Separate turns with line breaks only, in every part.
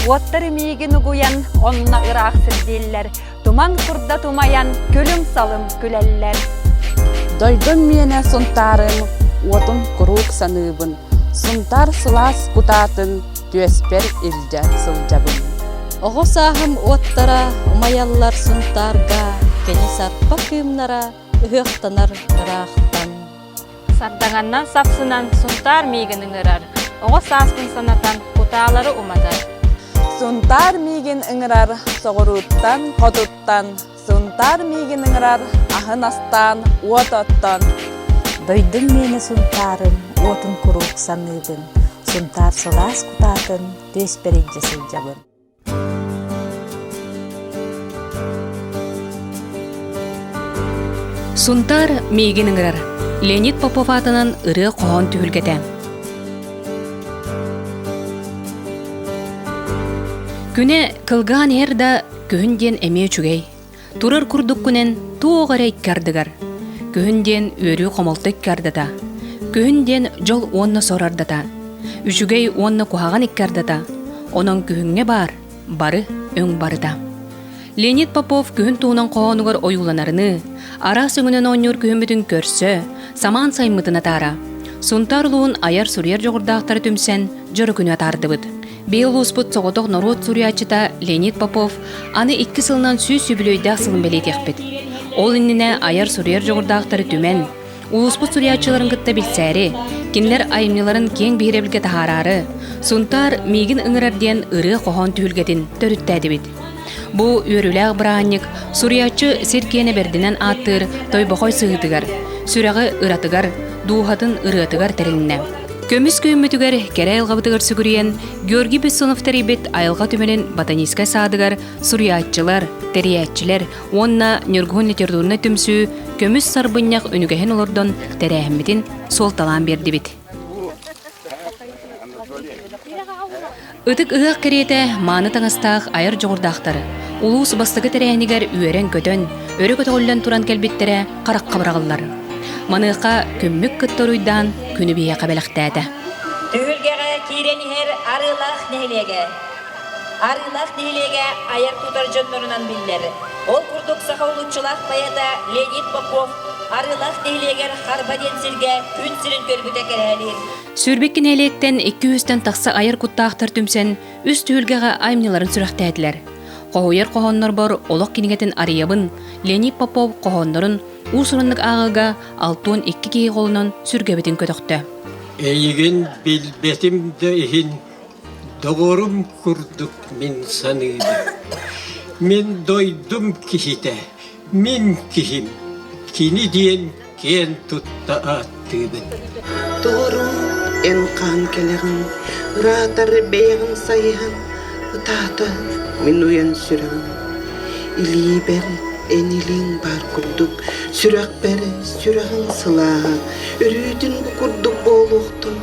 Оттары миигин угуян, онна ырак сирдиллер. Туман курда тумаян, күлüm салым күлеллер.
Дойдым мене сунтарым, отын курук саныбын. Сунтар сылас кутатын, төспер илже сылжабын.
Оғы сағым оттара, умаяллар сунтарга, кені сарпа кымнара, үхіқтанар ырақтан.
Сардағаннан сапсынан сунтар миигінің ырар. Оғы саспын санатан куталары умадар.
Сунтар мигин ыңырар, соғыруттан, қотуттан. Сунтар мигин ыңырар, ахын астан, от оттан.
Дойдым мені сунтарым, отын курук саныбын. Сунтар сылас кутатын, төспер илже сылжабын.
Сунтар мейгин ыңырар. Леонид Попов атынан ыры қоғын түхілгеті. Күне кылган ерда көхінден әме чүгей. Турар күрдік күнен туғара иккардыгар. Көхінден өрі қомалты иккардата. Көхінден жол онны сорардата. Үшігей онны кухаған иккардата. Оның көхінге бар, бары өң барыта. Леонид Попов көхін туынан қоғанығыр ойуланарыны, ара сөңінен ойныр көхімбітін көрсі, саман саймытына тара. Сунтар луын аяр сүрер жоғырдақтар түмсен жөрі күні атарды бұд. Бейл успут соғытық народ сүриячыта Леонид Попов аны 2 сылынан сүй сүбілөйдақ сылын бәлет еқпет. Ол инніне аяр сүрер жоғырдақтары түмен, улуспут сүриячыларын кітті білсәрі, кенлер айымныларын кең бейребілге тахарары, Сунтар мейгін ыңырарден ыры қоған түхілгетін төріттәді бет. Бұ өріләғ бұранник сүриячы серкені бердінен аттыр той бұқой сығытығар, сүрәғі ыратығар, дуғатын ырытығар тәріліне. Көміс көмітігер кәрі айылғабытығыр сүгірген Георгий Бессоновтар ебет айылға түменен ботанистка садығар, суриятчылар, тәриятчілер, онна нөргін литературына түмсі көміс сарбыннақ үнігіхен олырдың тәрәхімметін сол талан берді бет. Үтік ұғақ кереті маны таңыстақ айыр жоғырдақтары. Улус бастығы тәрәхінігер үйерен көтін, өрі көтіғылдан туран кәлбеттері қарақ қабырағылар. Маныққа көммік күттір ұйдан күні бейе қабеліқтәді.
Түйілгеға кейренігер арылақ нәйлеге. Арылақ нәйлеге аяр тұтар жөнлерінен білдері. Ол күрдік сақаулытшылақ баяда Леонид Попов арылақ нәйлегер қарбаден сілге күн сілін көрбіте кәрәлер.
Сүрбеккен әлектен 200-тен тақсы айыр құттақтыр түмсен үз түйілгеға айымныларын сүрәқтәділер. Қоғойер қоғоннар бар олық кенігетін арыябын Леонид Попов қоғоннарын Усырынлық ағыға 6-2 кей қолынан сүргебетін көтіқті.
Әйген білбетімді ехін доғырым күрдік мен саныды. Мен дойдым кихите, мен кихим, кені дейін кен тұтта аттыбын.
Доғырым ән қан келеғін, ұратар бейғын сайығын, ұтаты мен ұян сүрігін. Илі бәрі Энилин бар күрдік, сүрәқ бәрі, сүрәғын сылаға. Үрүйдің күрдік болуқтың,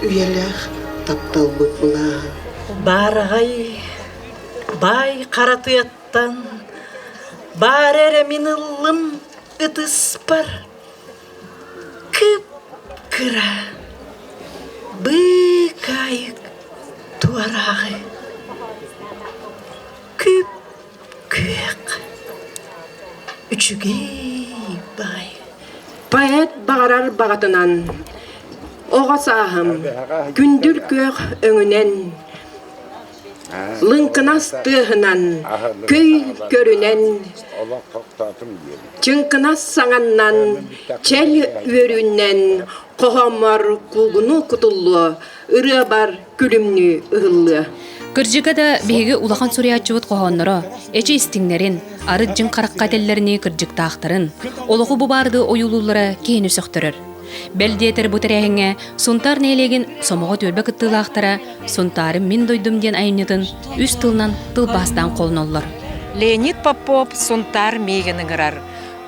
үйеләқ таптал бұлаға.
Барғай, бай қаратыяттан, бар әрі мен ұлым ұтыс бар. Күп кіра, бұқ айық туарағы. Күп күйек. Üçügey bay.
Поэт бағарар бағатынан, оға сағым, күндір көк өңінен, лыңқынас тұғынан, көй көрінен, чыңқынас саңаннан, чәл өрінен, қоғамар құлғыны құтылы, ұры бар күлімні ұғылы.
Кыржыгада беги улахан суриятчыбыт қоғоннары, эче истиңнерин, арыт жын қараққа теллерини кыржыктаақтарын, олығы бұбарды ойулулары кейіні сөқтірір. Бәлдетер бұтырәхіңе Сунтар нейлеген сомығы төлбі кыттылақтара Сунтарым мен дойдым ден айынетін үз тылынан тылбастан қолын олар.
Леонид Попов Сунтар мейгін ыңырар.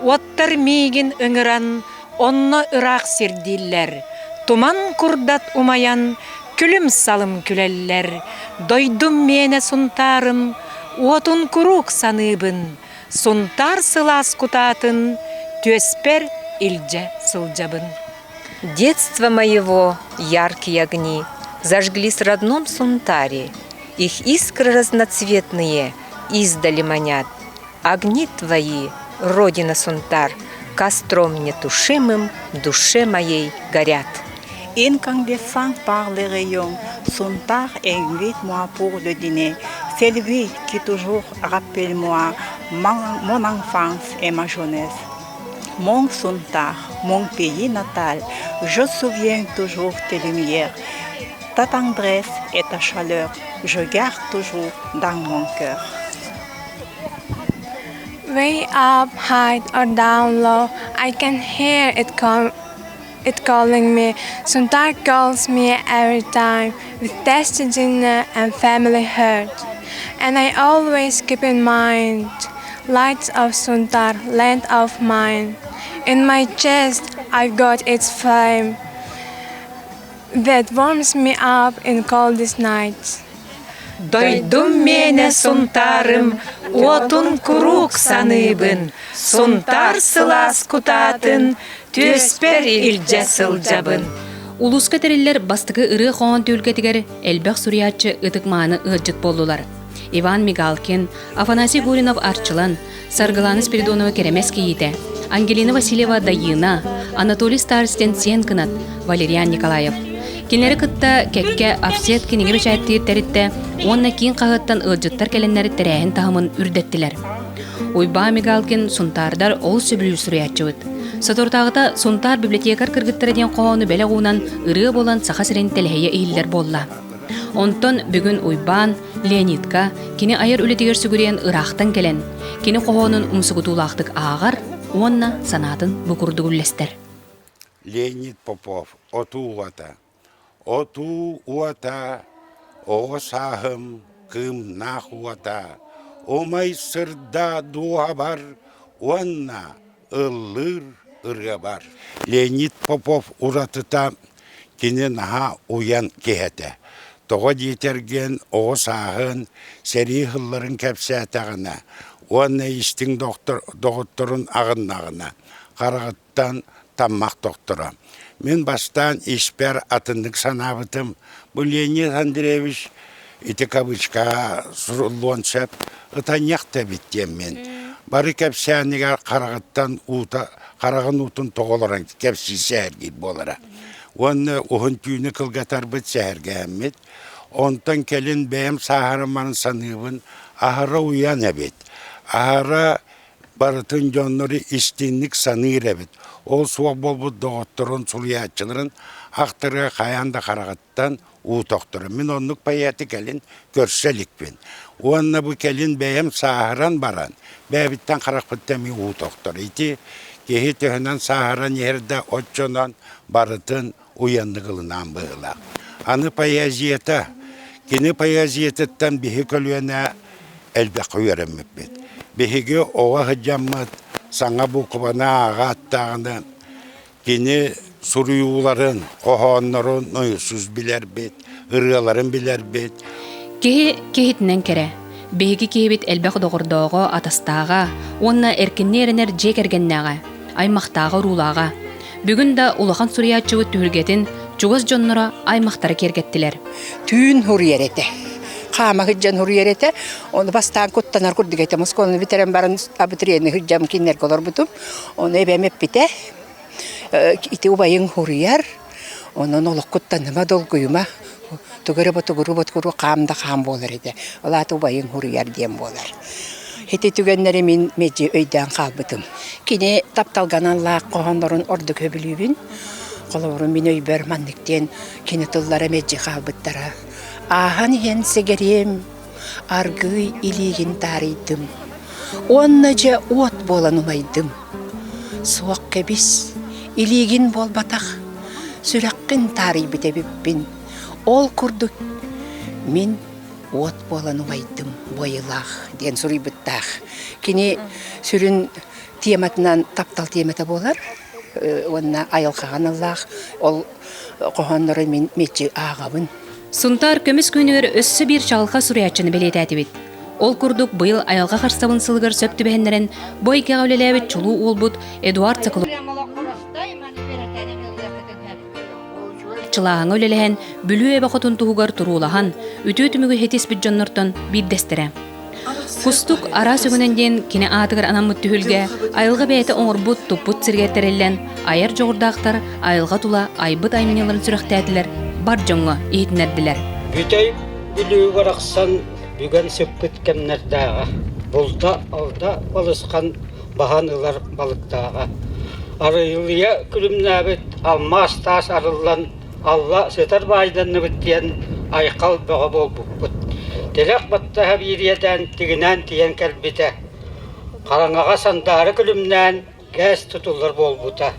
Оттар мейгін ыңыран, онны ырақ сердиллер. Туман курдат умаян, күлім салым күлеллер. Дойдым мене Сунтарым, отын курук саныбын. Сунтар сылас кутатын, төспер илже сылжабын.
Детство моего яркие огни зажглись в родном Сунтаре. Их искры разноцветные издали манят. Огни твои, Родина Сунтар, костром нетушимым в душе моей горят.
Incandescent par les rayons, Sontar invite-moi pour le dîner. C'est lui qui toujours rappelle moi mon enfance et ma jeunesse. Mon Sontar, mon pays natal, je souviens toujours tes lumières. Ta tendresse et ta chaleur, je garde toujours dans mon cœur.
Way up, high or down low, I can hear it calling me. Sontar calls me every time with tasty dinner and family hurt. And I always keep in mind lights of Sontar, land of mine. In my chest I've got its flame that warms me up in coldest nights.
Дойдум мене Сунтарым, отун курук саныбын, Сунтар сылас кутатын, төспер илже сылжабын.
Улус көтерелер бастығы ыры хоон түүлгетигер элбэх суриятчы ытыкманы ыджыт болдулар. Иван Мигалкин, Афанасий Гуринов Арчылан, Саргаланы Спиридонова Керемес Киите, Ангелина Васильева Дайына, Анатолий Старостен Сенкынат, Валериан Николаев. Кинлери кытта кекке офсет кинеге бечайттыыр теритте, онна кийин кагыттан ыджыттар келеннери терээхин тахымын үрдеттилер. Уйба Мигалкин Сунтардар ол сөбүлүү суриятчыбыт. Сатортагыта Сунтар библиотекар кыргыттара ден коону беле уунан ырыы болан саха сирен телехeye ийиллер болла. Онтон бүгүн Уйбан, Леонидка, кини айыр үлетигер сүгүрен ырахтан келен, кини коонун умсугутуулаактык аагар, онна санатын букурдугуллестер.
Леонид Попов, Оту уата, о сахым, кым нах уата, омай сырда дуа бар, онна ыллыр ырга бар. Леонид Попов уратыта кини наха уян кехете. Тоға дейтерген о сахын, сери хылларын кәпсәтағына, онна истің доғыттырын ағын-ағына, қарағыттан таммақ доқтыра. Мен бастан испер атындық санабытым. Бұл Леонид Андреевич ити кабычка сұрлуансап, ұтанияқта біттем мен. Бары кәпсәнігер қарағын ұтын тоғыларан кәпсі сәргейд болара. Оны ұғын түйіні қылғатар бұд сәрге әммет. Онтан келін бәйім сахарыманын саныбын ағара уян әбет. Ағара барытын жонлары істенлік саныр әбет. Ол суақ болбуд доғыттырын сұлыятчыларын ақтырға қаянда қарағаттан ұтоқтыры. Мен онлық паяты кәлін көрселікпен. Онна бұл кәлін бәйім сахаран баран, бәбіттен қарақпыттами ұтоқтыры. Ити кехи төхінен сахаран ерді отчонан барытын уянды қылынан бұғылақ. Аны паязиета, кені паязиететтен бігі көлуіне әлбәқ үйеріміп бет. Бігі оға ғыджаммат, саңа бұқыбана ағаттағыны, кені сұруюларын, қоғанларын нойысыз білер бет, ұрғаларын білер бет.
Кехитінен кере, бейгі кейбет әлбәқ доғырдауғы атастаға, онна әркіннерінер жек әргеннәға, аймақтағы рулаға. Бүгін да улахан сұриятчығы түргетін чугыз жоннора аймақтары кергеттілер.
Түйін хұриерете. Қама хыджан хұриерете. Оны бастан көттанар күрдігеті. Москоны битерен барын абитриені хыджам кинер колор бұтым. Оны әбәмеп бите. Ити убайын хұрияр. Оның олық көттаныма долгүйіма. Түгірі бұтығыры қамда қам болар еді. Олаты убайын хұрияр дем болар. Хети түгеннері мен межі өйден қалбытым. Кені тапталғанан лақ қоғандарын орды көбілуін. Қолауырын мен өйбер маннықтен кені тұллары межі қалбыттара. Ахан ен сегерем, аргый илигин тарыйдым. Онна же от болан умайдым. Суақ кебіс, илигин болбатақ, сүрәққін тарый бітебіппін. Ол күрдік, мен от болан умайдым, бойылақ, ден сұрый бұттақ. Кені сүрін тематынан таптал темата болар, онна айылқаған Аллах, ол қоғанлары мен метчі ағабын.
Сунтар көміс күнігер өссі бір шалға сұриятчыны белет әтібет. Ол күрдік бұйыл айалға қарсабын сылғыр сөпті бәхендерін бой кеғавлеләбет чулу олбұд Эдуард Соколов. атчылааң өлелehen бүлүү эбақотун туһугар туруулахан, үтүөтүмүгү хетис биджоннортон биддестере. Кустук ара сөгөненден кине атыгар анаммыт түһүлге айылга бэйте оңорбут туппут сиргеттереллен айар жоғырдақтар айылга тула айбыт айминеларын сүрәхтәтилер бар жоңго иитнердилер.
Бүтей бүлүү барақсан бүгін сөпкіт кемнердәға. Бұлда алда балысқан бағанылар балықтаға. Арыйлыя күлімнәбіт алмас тас арылан Алла сетар байданны біттен айқал бұға бол бұқпыт. Телек батта хабирияден тігінен тиен кәлбіті. Қараңаға сандары күлімнен гәс тұтылыр бол бұта.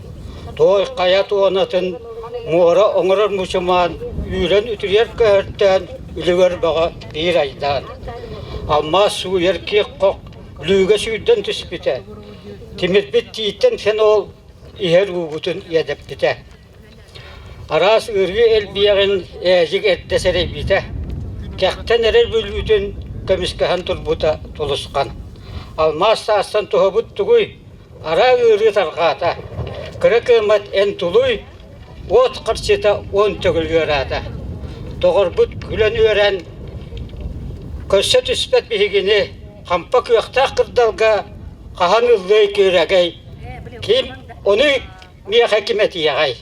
Той қая туанатын муыра оңырыр мұшыман үйрен үтірер көрттен үлігер бұға бір айдан. Алма су еркек қоқ үліге сүйден түспіті. Тимирбет тиіттен сен ол ихер ұғытын едіп біті. Арас ұрғы әл бияғын әжік әрттесері біті. Кәқтен әрер бөлгітін көміскіған тұрбыта тұлысқан. Алмас тастан тұғыбыт тұғый, ара ұрғы тарғата. Кірі кымат ән тұлый, от қырсета он төгілгі ұрады. Тоғырбыт күлін өрен, көсі түспәт бігіне, қампа көқтақ қырдалға, қаған ұллай көрәгей. Кем оны мия хәкіметі яғай.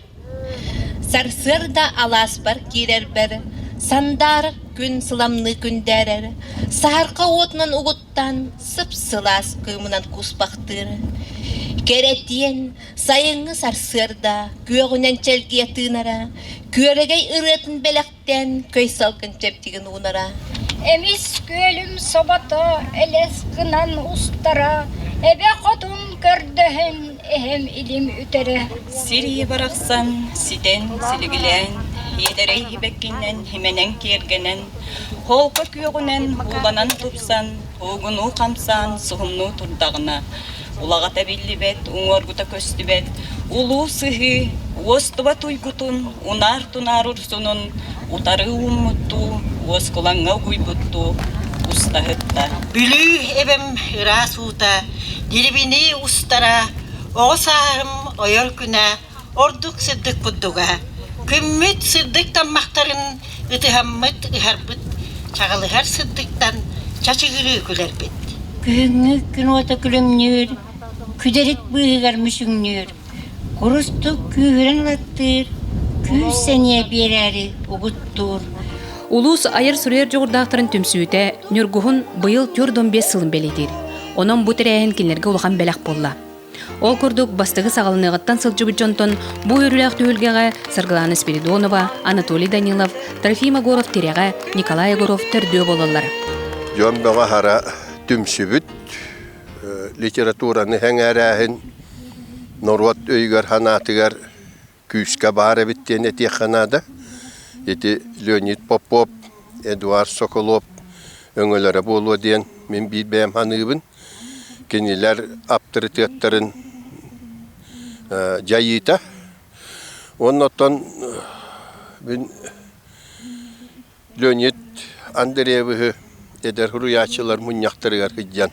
Сарсырда алас бар керер бәрі, сандар күн сыламны күндәрер, сарқа отынан ұғыттан сып-сылас көмінан күспақтыры. Кереттен сайыңы сарсырда көғінен чәлге тынара, көрегей ұретін бәләқтен көй салқын чәптеген ұнара.
Эмис көлім собаты әлес қынан ұстара, әбе қотым көрдіхін әхем илім үтері.
Сирие барақсан, сиден сілігілен, едерей бәккенен, хеменен кергенен, қолқы көғінен ұланан тұпсан, оғыну қамсан, сұғымну тұрдағына. Улағата білі бәт, ұңорғыта көсті бәт, ұлу сығы, остыва туйгутун, унар тунар урсунун, утары уммутту, оскуланга гуйбутту, устахытта.
Бүлü эбем ырасута, дирбини устара, оғысағым ойол күнә, ордук сырдык куддуга. Күммет сырдыктан мақтарын ытыхаммыт ыхарбыт, чағылығар сырдыктан чачығыры күлербет.
Күңі күн ота күлімнер, күдерік бұйығар мүшіңнер, құрыстық күйірін латтыр, күйсәне берәрі ұғыттыр.
Улус айыр сүрер жоғырдақтарын түмсүйті, нүргуғын бұйыл 4-15 сылын белетер. Онын бұ тірәйін кенлерге ұлған бәләқ болла. Ол күрдік бастығы сағалынығыттан сылжы бүджонтон бұ өріләқ түйілгеға Саргыланы Спиридонова, Анатолий Данилов, Трофим Агоров тереға, Николай Агоров түрді болалар.
Жон бұға хара түмсүбіт, литератураны хәңәрәхін, Норват өйгер ханатыгар күйске бары біттен әтек ханада. Эти Леонид Попов, Эдуард Соколов, өңілері болу ден мен бейт бәйім ханыбын. Кенелер авторитеттарын жайыта. Оннаттан мен Леонид Андрееві эдер хуруячылар мұняқтырығар хыджан.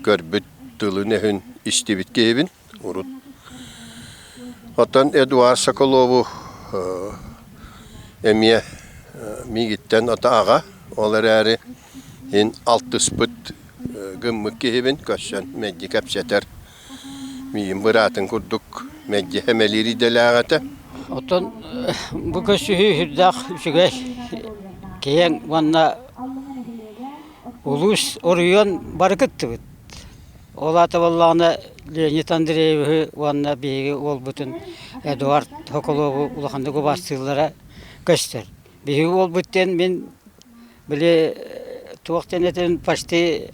Көрбіт тылын әхін істебіт кейбін. Оттан Эдуард Соколову Эмия мигиттен ата аға, олар әрі ен 6 спыт гыммы кейбін көшен мәдді кәпсетер. Миін бұратын күрдік мәдді әмелері дәләғаты.
Отын бұл көші хүрдақ үшігей кейін ванна улус орыйон бары күтті бұд. Ол аты болағына Леонид Андрееві ванна бейгі ол бұтын Эдуард Соколову ұлақанды көбастығылары көстер. Бейгі ол бұттен мен біле туақтен әтен пашты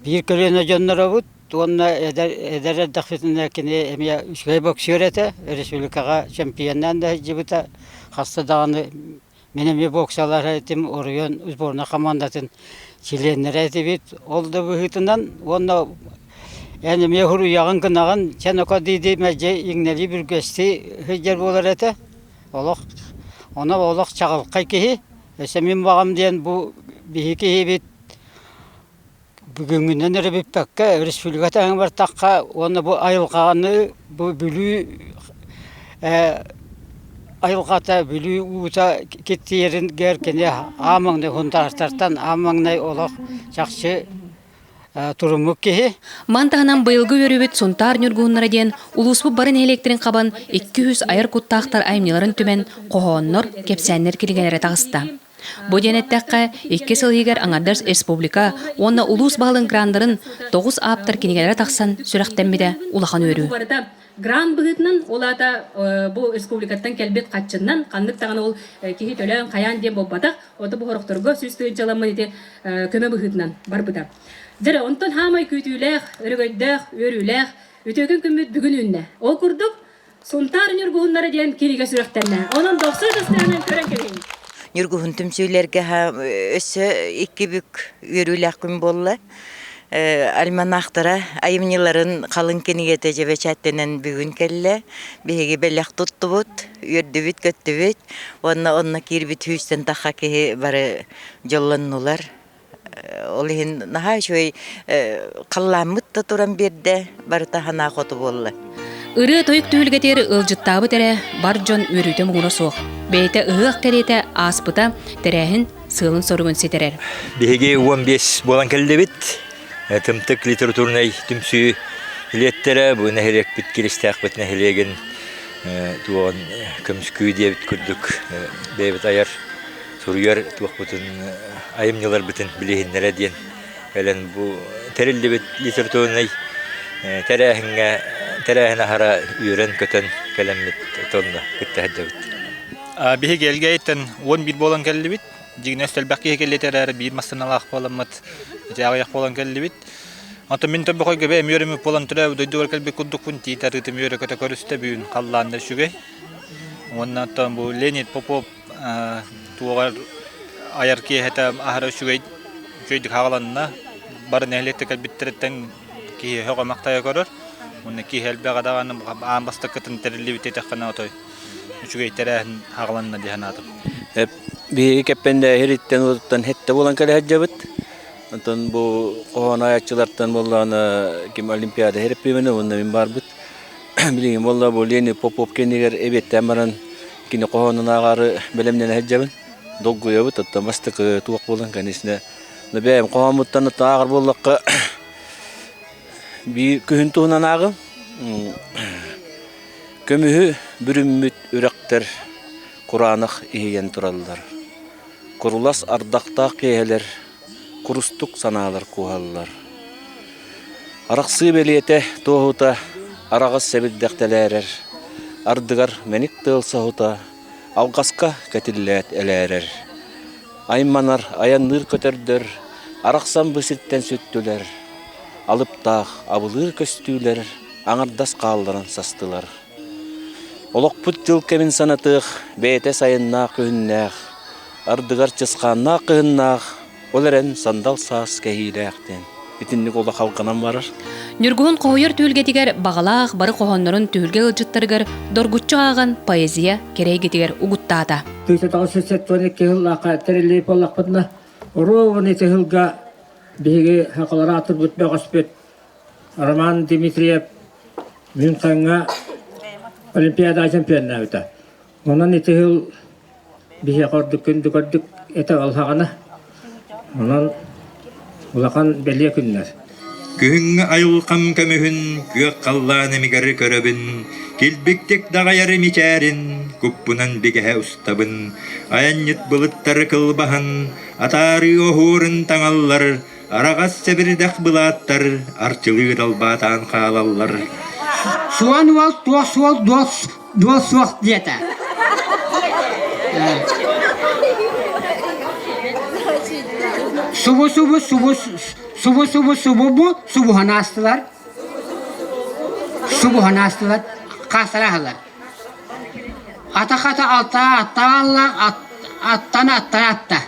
бір көлені жонлары бұд. Онна әдәрі дақфетіне кене әмия үшгай боксер әті, республикаға чемпионнан да жібіта қастадағаны мен әмия боксалар әтім орыйон үзборына командатын чиленлер әті бет. Ол да бұғытынан, онна әні ме хұру яғын кынаған чәноқа дейді мәже еңнелі бір көсті хүджер болар әті. Ona olaq çağılqay kehi. Esemin bağım diyen bu bihi kehi bit. Bugünden ere bipakka Respublika'dan var takka onu bu ayılğanı bu bülü айылғата бүлі уыта кеттерін геркене амаңны хунтартартан амаңнай олақ жақсы турумук кеhe.
Мантағынан быйылғы өрүбіт сунтар нүргуыннара ден улуспу барын электрин қабан 200 айыр куттақтар аймныларын түмен қоғоннор кепсәннер келгенері тағыста. Бу денеттәккә 2 сылыгар аңардар республика, онна улус балын грандарын 9 аптар кенегелері тақсан сүрәқтәммеде улахан өрү. Гран быгытнан олата бу республикаттан келбет катчыннан кандык таган ол кихи төлөн каян деп болбатак оты бу хорокторго сүстүн жаламы ите көмө быгытнан бар быта. Жара онтон хамай күтүлэх, өрөгөйдөх, өрүлэх, өтөгөн күмүт бүгүн үнне. Ол курдук сунтар нүргууннары ден кириге сүрөктенне. Онун 90 жастарынан көрөн келген.
Нүргуун түмсүйлерге өсө 2 бүк өрүлэх күн болла. Альманахтара айымныларын қалын кенегете жебе чаттенен бүгін келле. Беге белек туттубут, үрдүбүт көттүбүт. Онна кирбит хүстен таққа кеге бары жолланнулар. Олихин наха шой қалламытта туран берде бары тахана қоту болла.
Үрі тойық түйілгетері ылжыттабы тәрі бар жон өрүйті мұғына соқ. Бейті ұғық тәреті аспыта тәрәхін сылын соруын сетерер.
Беге 15 болан келді бит. Тымтык литературный түмсү илеттері бұны херек бит келістәк бітіне хелеген туған көміскүй дебіт күрдік бейбіт аяр сұрғар туақ бұтын айымнылар бітін білігінлері ден. Әлін бұл тәрілді бит литературный тәрәхін ағара үйрен көтін кәлеммет тонна күтті әдді бит.
Беге әлгәйттен 11 болан келді бит. Дигнес телбәккә келетерәр бир масыналак боламат. Ягык болан келди бит. Ата мин төбе койга бе мөрөмү болан төрә дойдур келбе кудук күн титәр итем йөрә көтә көрүстә бүген калланды шугай. Оннан тан бу Леонид Попов тугар аярки хәтә ахара шугай җөйдик хагаланна бар нәһлетә келбиттәртән ки һәгә мактая көрөр. Уны ки хәлбә гадаганы амбаста кытын терли бит тәккәнә атай. Шугай тәрәһен хагаланна дигән
Bir kepende heritten otutan hette bolan kale hajjabıt. Ondan bu qoğana ayakçılardan bollana kim olimpiyada herpemene onda min barbıt. Bileyim bolla bu Leni Popop kendiler evet tamaran kini qoğanın ağarı belemden hajjabın. Doggu yabıt ondan bastık tuğak bolan kanisine. Ne beyim qoğamuttan ağır bollakka bir kühüntuğunan ağım. Kömühü bürümmüt ürekter Kur'anık ihiyen turallar. Kurulas ardaqta keheler, kurustuk sanalar kuhallar. Araqsı beliyete tohuta, arağız sebiddekteler. Ardıgar menik tığılsahuta, avgaska ketillet elerer. Aymanar ayanır köterdür, araqsan bısitten süttüler. Alıp tağ abılır köstüler, anardas qaldıran sastılar. Olok put yıl kemin sanatıq, beyte sayınna köyünnağ. Ardıgar çısqanna kıyınnağ, oleren sandal sas kehileğten. Bitinlik ola halkanan varar.
Nürgühün qoğuyar tüylgetiger bağalaq barı qoğonların tüylge ılcıttırgar dorgutçu ağan poeziya kereygetiger uguttata.
Tüyse set 12 yıllaqa tereleyip olaq bıdna. Ровын ете hılga bege haqalara atır bütme qaspet. Roman Dimitriyev Münkan'a Olimpiyada çempiyonuna öte. Ondan ete hıl bege qorduk kündü gördük ete alhağına. Ondan ulaqan belliye günler.
Күһүңҥэ айылқам көмүһүн күөк қаллаан эмигери көрөбүн килбиктик дагайары мичээрин куппунан бигеһэ устабын аянньыт былыттары кылбахан атаары оһуурун таҥаллар арагас себирдэх былааттар арчылыыр албаатаан хаалаллар
суан уол туос уол дуос суох диета Subuhanastılar. Kasrahalar. Atakata alta Allah attan atta.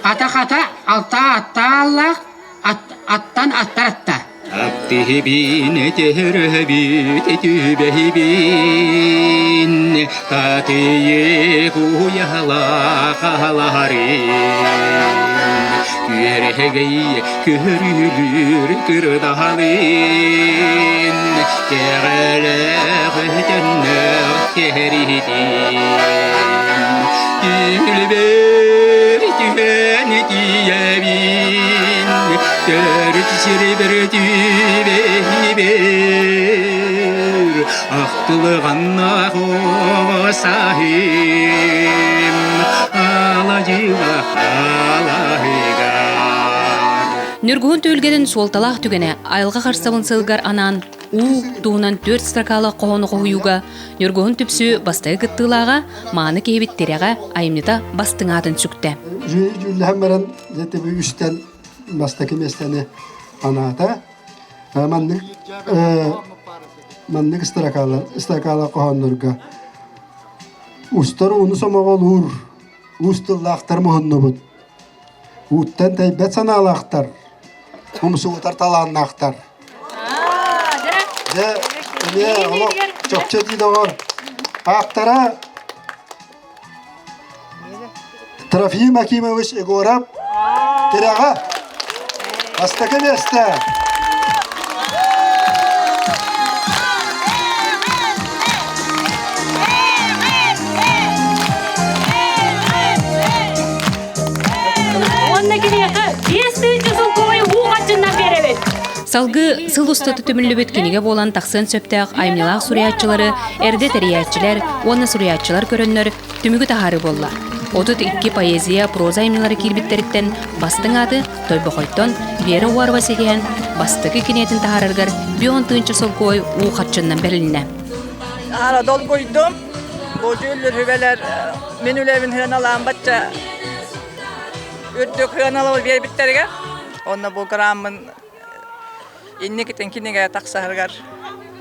Atakata alta Allah attan atta.
Attihibin teherhebit etübehibin Tatiye kuyala kaharin
Күрегей көрүлүр кырдалын Кегелек өтөннөр керидин Күлбер түйені түйебин Төрт сірбір түйбені бер Ақтылығанна қосайым Алайыға алайға
Нүргуын төлгеден солталақ түгене айылға қарсабын сылғар анан у туынан 4 строкалы қоғыны қойуға Нүргуын түпсі бастығы кыттылаға маны кейбіттереға айымныта бастың атын сүкті.
Жүлі әмірін жетебі үстен бастықы местені аната. Манның строкалы қоғынырға. Устар уны сомағыл ұр. Устыллақтар мұхынны бұд. Уттан тәйбет саналақтар. Умсы утар таланнақтар. Чокче дидоғыр. Ақтара Трофим Акимович Егоров Тереға Астакы месті.
Салгы сыл устаты төмілі кенеге болан тақсын сөптәқ айымнелақ суриятчылары, әрде тәриятчылар, оны суриятчылар көріннер түмігі тағары болла. Отут 2 поэзия, проза айымнелары кирбиттеріттен бастың аты Тойбақойттон Вера Уарва сеген бастығы кенетін тағарырғар бион тыңчы солкой уқатчыннан бәріліне.
Дол қойдым, бұл жүлір хүбелер мен үлевін хыран алам батча үрдік хыран алауы бербіттерге. Онна бұл граммын инне кетен кинеге тақсағырғар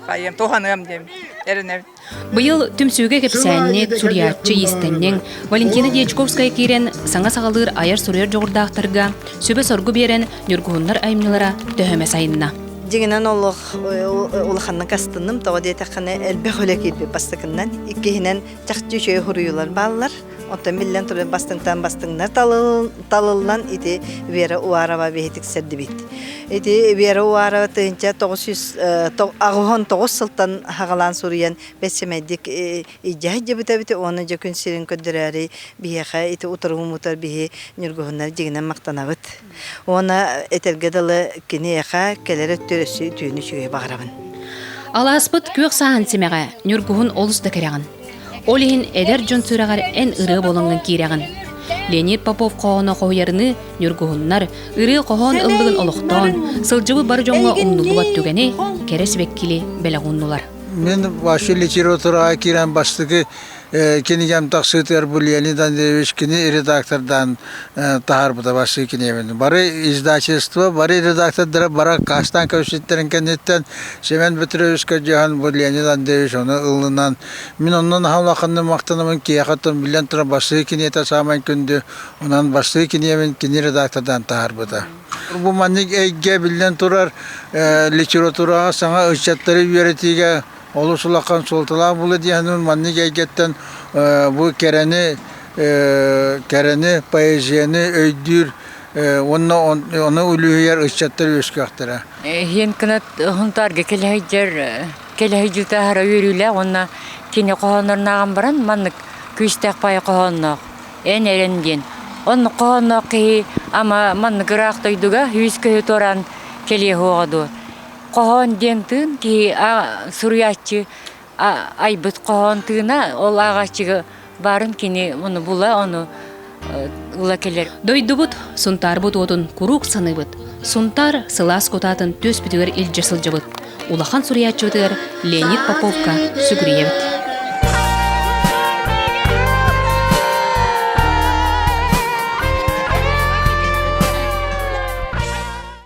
қайым тоғанығым дейм әрінәбін.
Бұйыл түмсуге кепсәннек, суриятчы естеннен Валентина Дьячковская керен саңа сағалыр аяр сурер жоғырдақтырға сөбе соргу берен нүргуынлар айымнылара төхөме сайынна.
Дегенен улаханның кастынным, тоға дейтаққаны әлбәқ өлі келбе бастықыннан, иккехінен чақты жөй құруылар балылар. Онтан миллен тұры бастыңнар талылынан ити Вера Уарова бейетік сәрді бейт. Ити Вера Уарова тыынча ағуған 9 сылтан хағалан суриян бәсемәдік ижай жабыта-біті оны жөкін сирин көддірәрі бейеқа ити ұтырғы мұтар бейе нүргіғынлар жегінен мақтанабыт. Оны әтергедалы кені еқа кәлері төресі түйіні шүйе бағырабын.
Аласпыт көк саған семеға нүргіғын олысты кәріғын. Олейін әдер жон сұрағар ән ұры болыңын кейрәғын. Леонид Попов қоғыны қойарыны нүргіғыннар ұры қоғын ұлдығын олықтан, сылжыбы бар жоңға ұмдылуат түгені кәрес бәккілі бәліғыннулар.
Мен вашу литератураға керен бастығы кенегем тақсытыр бұл Леонид Андреевич кені редактордан тағар бұда басы кенемен. Бары издательство, бары редактордары бара қастан көшеттерін кәнеттен Семен Петровичка жоған бұл Леонид Андреевич оны ұлынан. Мен онын хаулақынды мақтанымын кейақатын білен тұра басы кенеті саман күнді онан басы кенемен кені редактордан тағар бұда. Бұл манник әйге білен тұрар литератураға саңа ұшаттары үйретіге Олусулақан солталақ бұлы дейінін манны кәйгеттен бұл кәрені, поэзияны өйдір, оны үлігер ұшчаттар өскі ақтыра.
Ен күнат ұғынтарға келәйджер тағара өрілі, онна кені қоғанырнаған баран, манны күйістәқ байы қоғаннақ, ән әренден. Оны қоғаннақ кейі, ама манны ғырақ дойдуға, үйіскөй торан келе қоғаду. Qoğon dengtin ki suriyatçı aybıt qoğon tığına ol ağaççığı barın kini onu bula onu ula keler.
Doydubut suntar but otun kuruk sanıbıt. Suntar sılas kotatın tös bitiger ilce sılcıbıt. Ulahan suriyatçı bitiger Leonid Popovka sügriyebit.